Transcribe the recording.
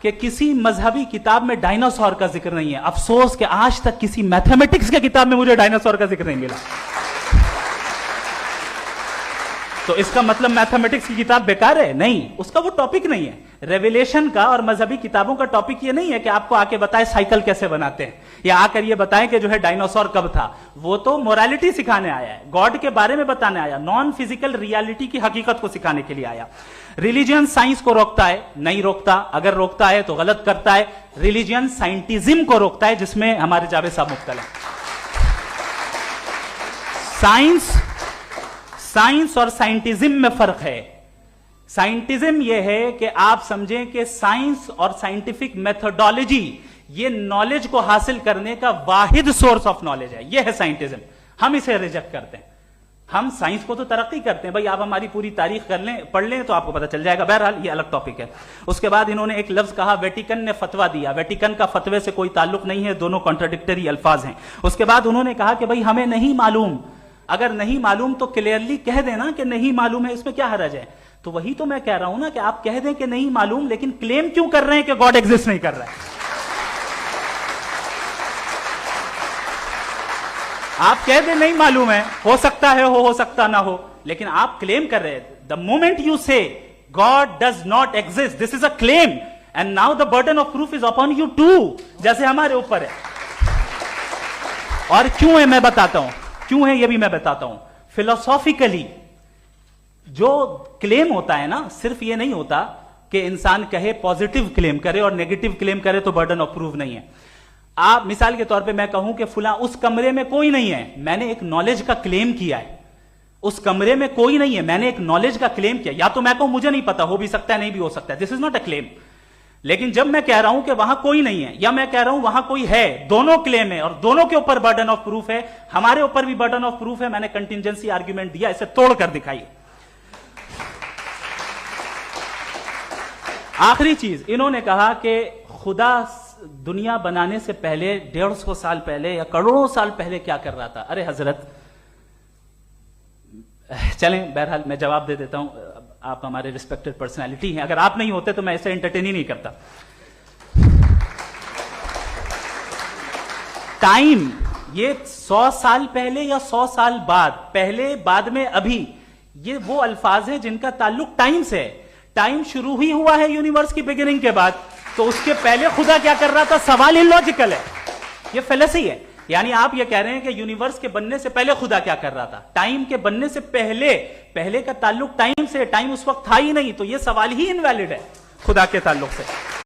कि किसी मजहबी किताब में डायनासोर का जिक्र नहीं है। अफसोस कि आज तक किसी मैथमेटिक्स के किताब में मुझे डायनासोर का जिक्र नहीं मिला। तो इसका मतलब मैथमेटिक्स की किताब बेकार है? नहीं, उसका वो टॉपिक नहीं है। रेवलेशन का और मजहबी किताबों का टॉपिक ये नहीं है कि आपको आके बताए साइकिल कैसे बनाते हैं, या आकर ये बताएं कि जो है डायनासोर कब था। वो तो मोरालिटी सिखाने आया है, गॉड के बारे में बताने आया, नॉन फिजिकल रियलिटी की हकीकत को सिखाने के लिए आया। रिलीजियन साइंस को रोकता है? नहीं रोकता। अगर रोकता है तो गलत करता है। रिलीजियन साइंटिज्म को रोकता है, जिसमें हमारे जावेद साहब मुब्तला हैं। साइंस और साइंटिज्म में फर्क है। साइंटिज्म यह है कि आप समझें कि साइंस और साइंटिफिक मेथोडोलॉजी ये नॉलेज को हासिल करने का वाहिद सोर्स ऑफ नॉलेज है। यह है साइंटिज्म। हम इसे रिजेक्ट करते हैं। हम साइंस को तो तरक्की करते हैं, भाई आप हमारी पूरी तारीख कर लें, पढ़ लें तो आपको पता चल जाएगा। बहरहाल ये अलग टॉपिक है। उसके बाद इन्होंने एक लफ्ज कहा, वेटिकन ने फतवा दिया। वेटिकन का फतवे से कोई ताल्लुक नहीं है, दोनों कॉन्ट्राडिक्टरी अल्फाज हैं। उसके बाद उन्होंने कहा कि भाई हमें नहीं मालूम। अगर नहीं मालूम तो क्लियरली कह देना कि नहीं मालूम है, इसमें क्या हर्ज है? तो वही तो मैं कह रहा हूं ना कि आप कह दें कि नहीं मालूम, लेकिन क्लेम क्यों कर रहे हैं कि गॉड एग्जिस्ट नहीं कर रहा है? आप कह दें नहीं मालूम है, हो सकता है हो सकता ना हो, लेकिन आप क्लेम कर रहे हैं। The moment you say God does not exist, this is a claim, and now the burden of proof is upon you too, जैसे हमारे ऊपर है। और क्यों है मैं बताता हूं, क्यों है ये भी मैं बताता हूं। फिलोसॉफिकली जो क्लेम होता है ना, सिर्फ ये नहीं होता कि इंसान कहे पॉजिटिव क्लेम करे और नेगेटिव क्लेम करे तो बर्डन ऑफ प्रूफ नहीं है। आप मिसाल के तौर पे मैं कहूं कि फुला उस कमरे में कोई नहीं है, मैंने एक नॉलेज का क्लेम किया है। उस कमरे में कोई नहीं है, मैंने एक नॉलेज का क्लेम किया। या तो मैं कहूं मुझे नहीं पता, हो भी सकता है नहीं भी हो सकता है, this is not a claim. लेकिन जब मैं कह रहा हूं कि वहां कोई नहीं है, या मैं कह रहा हूं वहां कोई है, दोनों क्लेम है और दोनों के ऊपर बर्डन ऑफ प्रूफ है। हमारे ऊपर भी बर्डन ऑफ प्रूफ है। मैंने कंटिजेंसी आर्ग्यूमेंट दिया, इसे तोड़कर दिखाइए। आखिरी चीज, इन्होंने कहा कि खुदा दुनिया बनाने से पहले 150 साल पहले या करोड़ों साल पहले क्या कर रहा था। अरे हजरत, चलें बहरहाल मैं जवाब दे देता हूं। आप हमारे रिस्पेक्टेड पर्सनालिटी हैं, अगर आप नहीं होते तो मैं इसे एंटरटेन ही नहीं करता। टाइम, ये 100 साल पहले या 100 साल बाद, पहले बाद में अभी, ये वो अल्फाज हैं जिनका ताल्लुक टाइम से है। टाइम शुरू ही हुआ है यूनिवर्स की बिगिनिंग के बाद, तो उसके पहले खुदा क्या कर रहा था? सवाल इलॉजिकल है, ये फेलेसी है। यानी आप ये कह रहे हैं कि यूनिवर्स के बनने से पहले खुदा क्या कर रहा था? टाइम के बनने से पहले, पहले का ताल्लुक टाइम से, टाइम उस वक्त था ही नहीं, तो ये सवाल ही इनवैलिड है खुदा के ताल्लुक से।